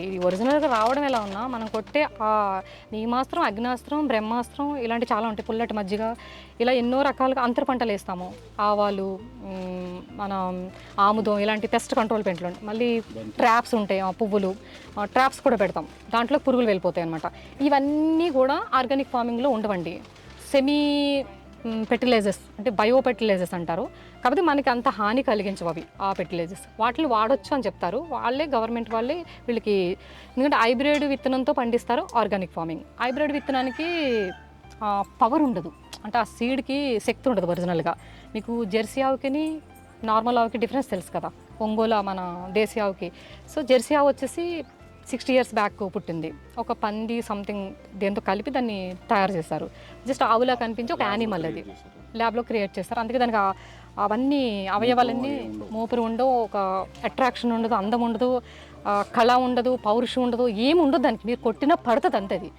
ఇది ఒరిజినల్‌గా రావడం ఎలా ఉన్నా, మనం కొట్టే నీమాస్త్రం, అగ్నాస్త్రం, బ్రహ్మాస్త్రం ఇలాంటివి చాలా ఉంటాయి. పుల్లటి మజ్జిగ ఇలా ఎన్నో రకాలుగా అంతర పంటలేస్తాము. ఆవాలు, మనం ఆముదం ఇలాంటి పెస్ట్ కంట్రోల్ పెంటలు మళ్ళీ ట్రాప్స్ ఉంటాయి. పువ్వులు ట్రాప్స్ కూడా పెడతాం. దాంట్లో పురుగులు వెళ్ళిపోతాయన్నమాట. ఇవన్నీ కూడా ఆర్గానిక్ ఫార్మింగ్‌లో ఉండవండి. సెమీ ఫెర్టిలైజర్స్ అంటే బయో ఫెర్టిలైజర్స్ అంటారు. కాకపోతే మనకి అంత హాని కలిగించవు అవి ఆ ఫెర్టిలైజర్స్. వాటిని వాడొచ్చు అని చెప్తారు. వాళ్ళే గవర్నమెంట్ వాళ్ళే వీళ్ళకి ఎందుకంటే హైబ్రిడ్ విత్తనంతో పండిస్తారు ఆర్గానిక్ ఫార్మింగ్. హైబ్రిడ్ విత్తనానికి పవర్ ఉండదు. అంటే ఆ సీడ్కి శక్తి ఉండదు ఒరిజినల్గా. మీకు జెర్సీ ఆవుకిని నార్మల్ ఆవుకి డిఫరెన్స్ తెలుసు కదా, ఒంగోలు మన దేశీ ఆవుకి. సో జెర్సీ ఆవు వచ్చేసి 60 years బ్యాక్ పుట్టింది. ఒక పంది సంథింగ్ దేంతో కలిపి దాన్ని తయారు చేశారు. జస్ట్ ఆవులా కనిపించి ఒక యానిమల్ అది ల్యాబ్లో క్రియేట్ చేస్తారు. అందుకే దానికి అవన్నీ అవయవాలన్నీ మోపురు ఉండవు, ఒక అట్రాక్షన్ ఉండదు, అందం ఉండదు, కళ ఉండదు, పౌరుషం ఉండదు, ఏమి ఉండదు దానికి. మీరు కొట్టినా పడుతుంది అంతే అది.